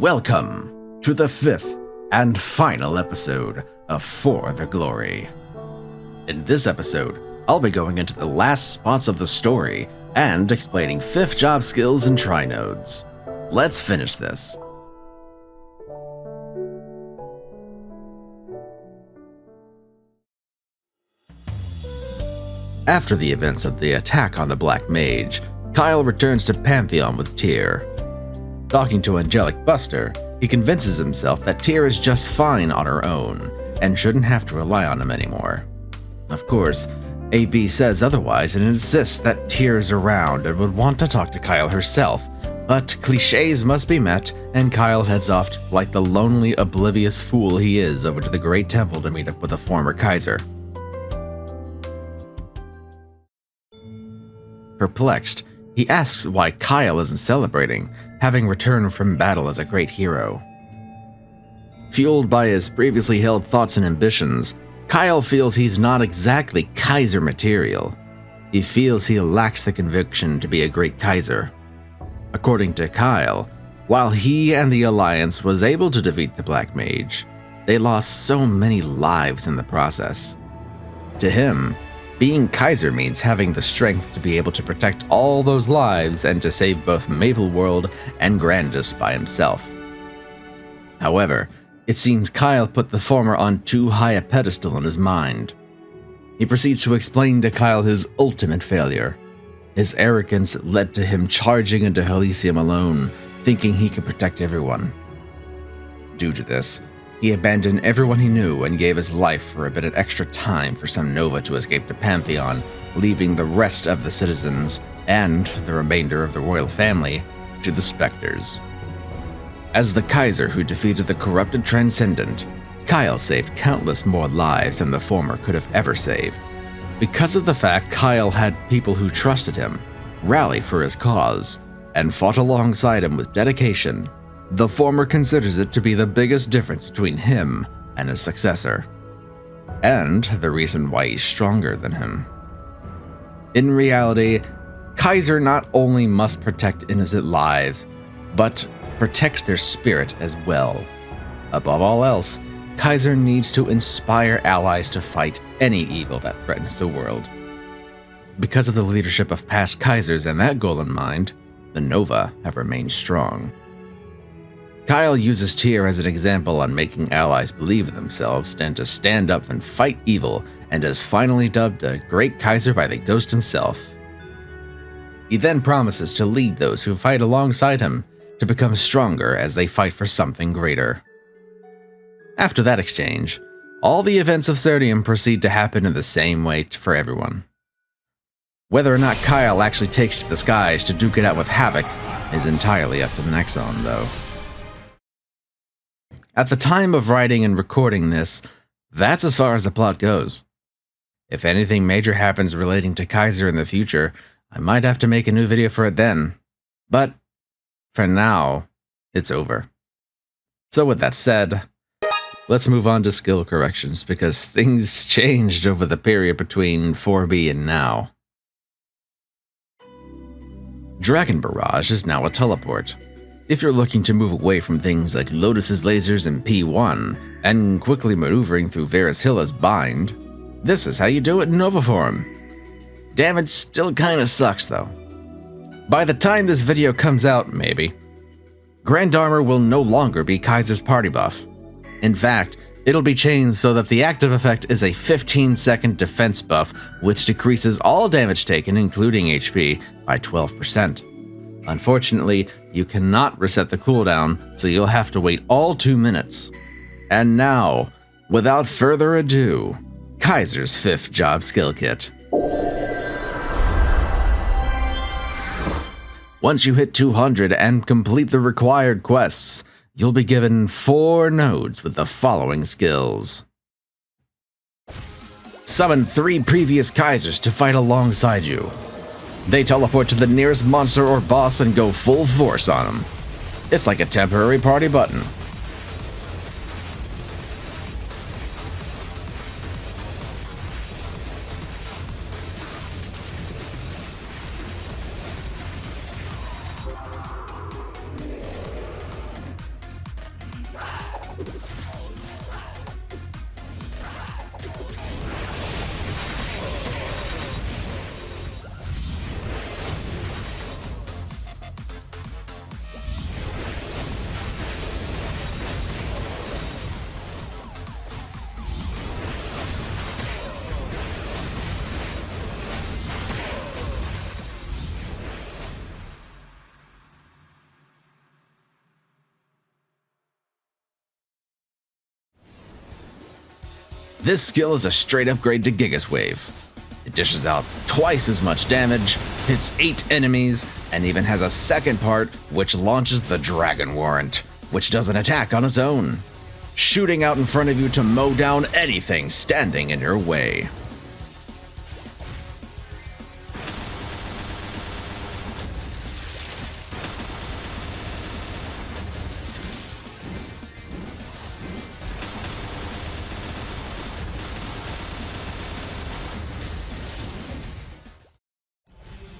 Welcome to the 5th and final episode of For the Glory. In this episode, I'll be going into the last spots of the story and explaining 5th job skills and Trinodes. Let's finish this. After the events of the attack on the Black Mage, Kyle returns to Pantheon with Tyr. Talking to Angelic Buster, he convinces himself that Tyr is just fine on her own, and shouldn't have to rely on him anymore. Of course, AB says otherwise and insists that Tyr's around and would want to talk to Kyle herself, but cliches must be met, and Kyle heads off like the lonely, oblivious fool he is over to the Great Temple to meet up with the former Kaiser. Perplexed, he asks why Kyle isn't celebrating, having returned from battle as a great hero. Fueled by his previously held thoughts and ambitions, Kyle feels he's not exactly Kaiser material. He feels he lacks the conviction to be a great Kaiser. According to Kyle, while he and the Alliance was able to defeat the Black Mage, they lost so many lives in the process. To him, being Kaiser means having the strength to be able to protect all those lives and to save both Maple World and Grandis by himself. However, it seems Kyle put the former on too high a pedestal in his mind. He proceeds to explain to Kyle his ultimate failure. His arrogance led to him charging into Elysium alone, thinking he could protect everyone. Due to this, he abandoned everyone he knew and gave his life for a bit of extra time for some Nova to escape to Pantheon, leaving the rest of the citizens, and the remainder of the royal family, to the Spectres. As the Kaiser who defeated the corrupted Transcendent, Kyle saved countless more lives than the former could have ever saved. Because of the fact Kyle had people who trusted him, rallied for his cause, and fought alongside him with dedication, the former considers it to be the biggest difference between him and his successor, and the reason why he's stronger than him. In reality, Kaiser not only must protect innocent lives, but protect their spirit as well. Above all else, Kaiser needs to inspire allies to fight any evil that threatens the world. Because of the leadership of past Kaisers and that goal in mind, the Nova have remained strong. Kyle uses Tyr as an example on making allies believe in themselves and to stand up and fight evil, and is finally dubbed a Great Kaiser by the Ghost himself. He then promises to lead those who fight alongside him to become stronger as they fight for something greater. After that exchange, all the events of Cernium proceed to happen in the same way for everyone. Whether or not Kyle actually takes to the skies to duke it out with Havoc is entirely up to Nexon, though. At the time of writing and recording this, that's as far as the plot goes. If anything major happens relating to Kaiser in the future, I might have to make a new video for it then. But for now, it's over. So with that said, let's move on to skill corrections because things changed over the period between 4B and now. Dragon Barrage is now a teleport. If you're looking to move away from things like Lotus's lasers and P1, and quickly maneuvering through Varushilla's bind, this is how you do it in Nova form. Damage still kinda sucks though. By the time this video comes out, maybe, Grand Armor will no longer be Kaiser's party buff. In fact, it'll be changed so that the active effect is a 15-second defense buff, which decreases all damage taken, including HP, by 12%. Unfortunately, you cannot reset the cooldown, so you'll have to wait all 2 minutes. And now, without further ado, Kaiser's 5th job skill kit. Once you hit 200 and complete the required quests, you'll be given 4 nodes with the following skills. Summon 3 previous Kaisers to fight alongside you. They teleport to the nearest monster or boss and go full force on them. It's like a temporary party button. This skill is a straight upgrade to Gigas Wave. It dishes out twice as much damage, hits 8 enemies, and even has a second part which launches the Dragon Warrant, which does an attack on its own, shooting out in front of you to mow down anything standing in your way.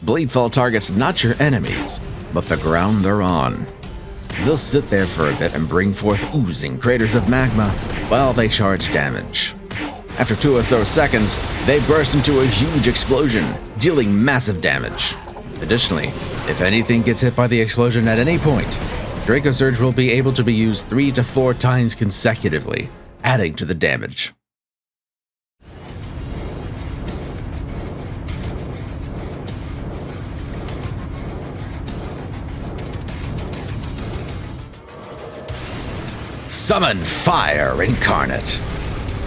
Bleedfall targets not your enemies, but the ground they're on. They'll sit there for a bit and bring forth oozing craters of magma while they charge damage. After 2 or so seconds, they burst into a huge explosion, dealing massive damage. Additionally, if anything gets hit by the explosion at any point, Draco Surge will be able to be used 3 to 4 times consecutively, adding to the damage. Summon Fire Incarnate.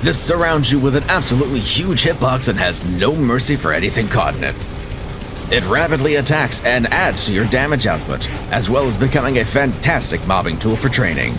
This surrounds you with an absolutely huge hitbox and has no mercy for anything caught in it. It rapidly attacks and adds to your damage output, as well as becoming a fantastic mobbing tool for training.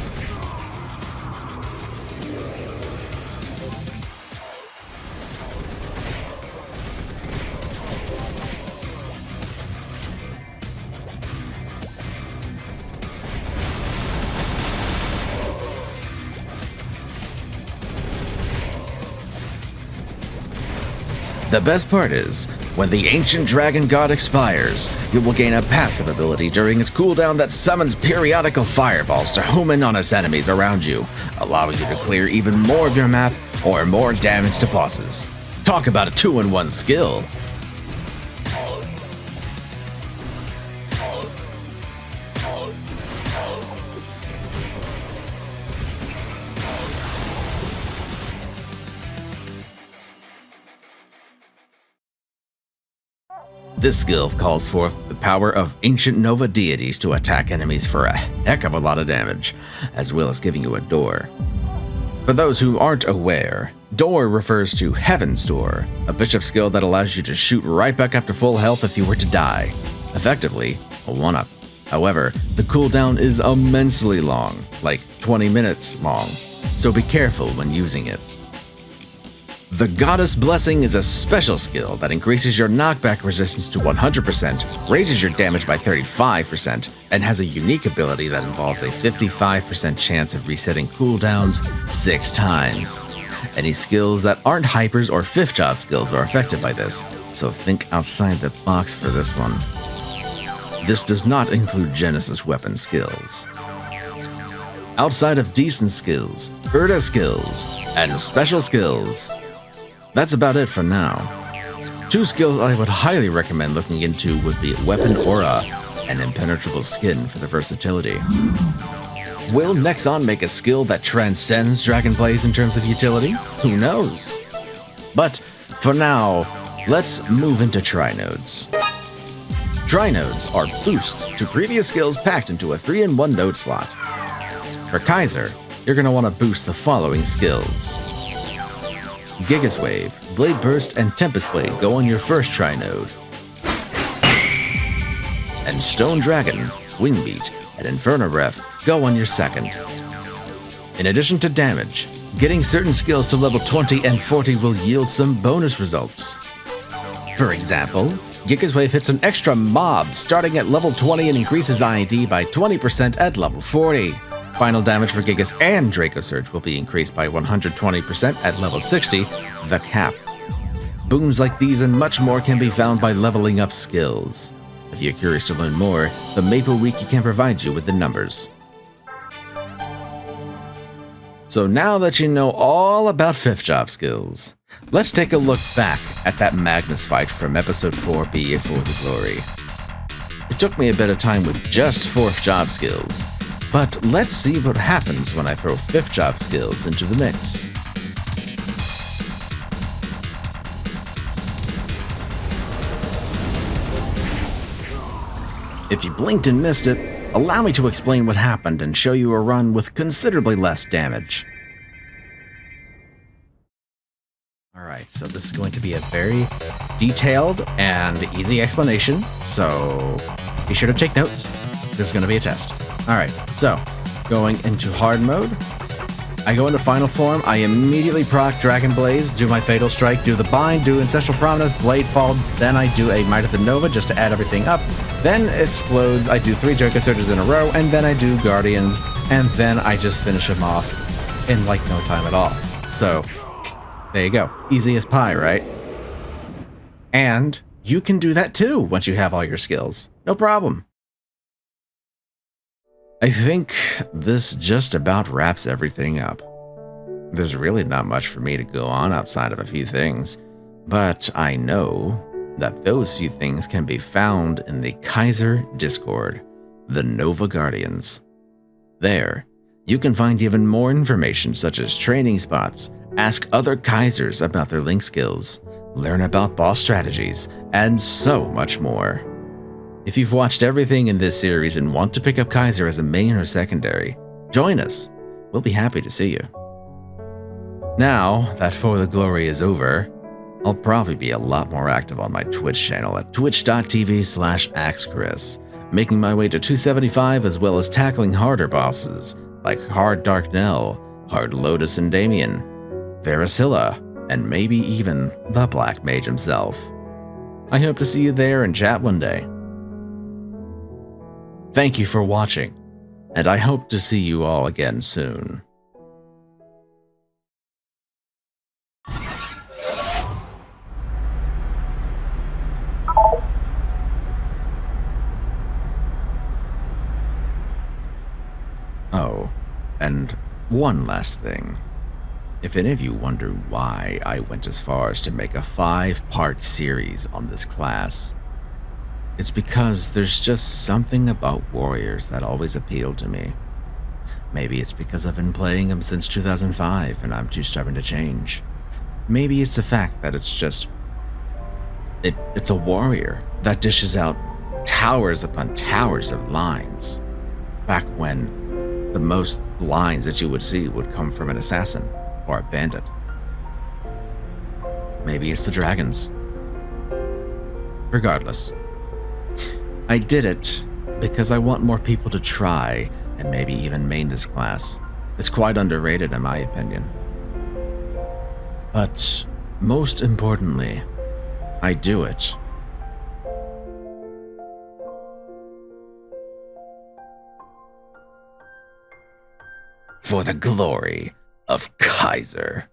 The best part is, when the Ancient Dragon God expires, you will gain a passive ability during its cooldown that summons periodical fireballs to home in on its enemies around you, allowing you to clear even more of your map or more damage to bosses. Talk about a 2-in-1 skill! This skill calls forth the power of ancient Nova deities to attack enemies for a heck of a lot of damage, as well as giving you a door. For those who aren't aware, Door refers to Heaven's Door, a bishop skill that allows you to shoot right back up to full health if you were to die. Effectively, a 1-up. However, the cooldown is immensely long, like 20 minutes long, so be careful when using it. The Goddess Blessing is a special skill that increases your knockback resistance to 100%, raises your damage by 35%, and has a unique ability that involves a 55% chance of resetting cooldowns 6 times. Any skills that aren't hypers or 5th job skills are affected by this, so think outside the box for this one. This does not include Genesis weapon skills. Outside of decent skills, Urda skills, and special skills, that's about it for now. 2 skills I would highly recommend looking into would be Weapon Aura and Impenetrable Skin for the versatility. Will Nexon make a skill that transcends Dragon Blaze in terms of utility? Who knows? But for now, let's move into Trinodes. Trinodes are boosts to previous skills packed into a 3-in-1 node slot. For Kaiser, you're going to want to boost the following skills. Gigas Wave, Blade Burst, and Tempest Blade go on your first Trinode. And Stone Dragon, Wing Beat, and Inferno Breath go on your second. In addition to damage, getting certain skills to level 20 and 40 will yield some bonus results. For example, Gigas Wave hits an extra mob starting at level 20 and increases IED by 20% at level 40. Final damage for Gigas and Draco Surge will be increased by 120% at level 60, the cap. Boons like these and much more can be found by leveling up skills. If you're curious to learn more, the Maple Wiki can provide you with the numbers. So now that you know all about 5th job skills, let's take a look back at that Magnus fight from episode 4B for the Glory. It took me a bit of time with just 4th job skills, but let's see what happens when I throw 5th job skills into the mix. If you blinked and missed it, allow me to explain what happened and show you a run with considerably less damage. Alright, so this is going to be a very detailed and easy explanation, so be sure to take notes. This is going to be a test. Alright, so going into hard mode, I go into final form, I immediately proc Dragon Blaze, do my Fatal Strike, do the Bind, do Ancestral Prominence, Blade Fall, then I do a Might of the Nova just to add everything up, then it explodes, I do 3 Joker Surges in a row, and then I do Guardians, and then I just finish him off in like no time at all. So, there you go. Easy as pie, right? And you can do that too once you have all your skills. No problem. I think this just about wraps everything up. There's really not much for me to go on outside of a few things, but I know that those few things can be found in the Kaiser Discord, the Nova Guardians. There, you can find even more information such as training spots, ask other Kaisers about their Link skills, learn about boss strategies, and so much more. If you've watched everything in this series and want to pick up Kaiser as a main or secondary, join us. We'll be happy to see you. Now that For the Glory is over, I'll probably be a lot more active on my Twitch channel at twitch.tv/AxeChris, making my way to 275 as well as tackling harder bosses like Hard Dark Nell, Hard Lotus and Damien, Varicilla, and maybe even the Black Mage himself. I hope to see you there and chat one day. Thank you for watching, and I hope to see you all again soon. Oh, and one last thing. If any of you wonder why I went as far as to make a 5-part series on this class, it's because there's just something about warriors that always appealed to me. Maybe it's because I've been playing them since 2005 and I'm too stubborn to change. Maybe it's the fact that it's just... It's a warrior that dishes out towers upon towers of lines. Back when the most lines that you would see would come from an assassin or a bandit. Maybe it's the dragons. Regardless, I did it because I want more people to try and maybe even main this class. It's quite underrated in my opinion. But most importantly, I do it for the glory of Kaiser.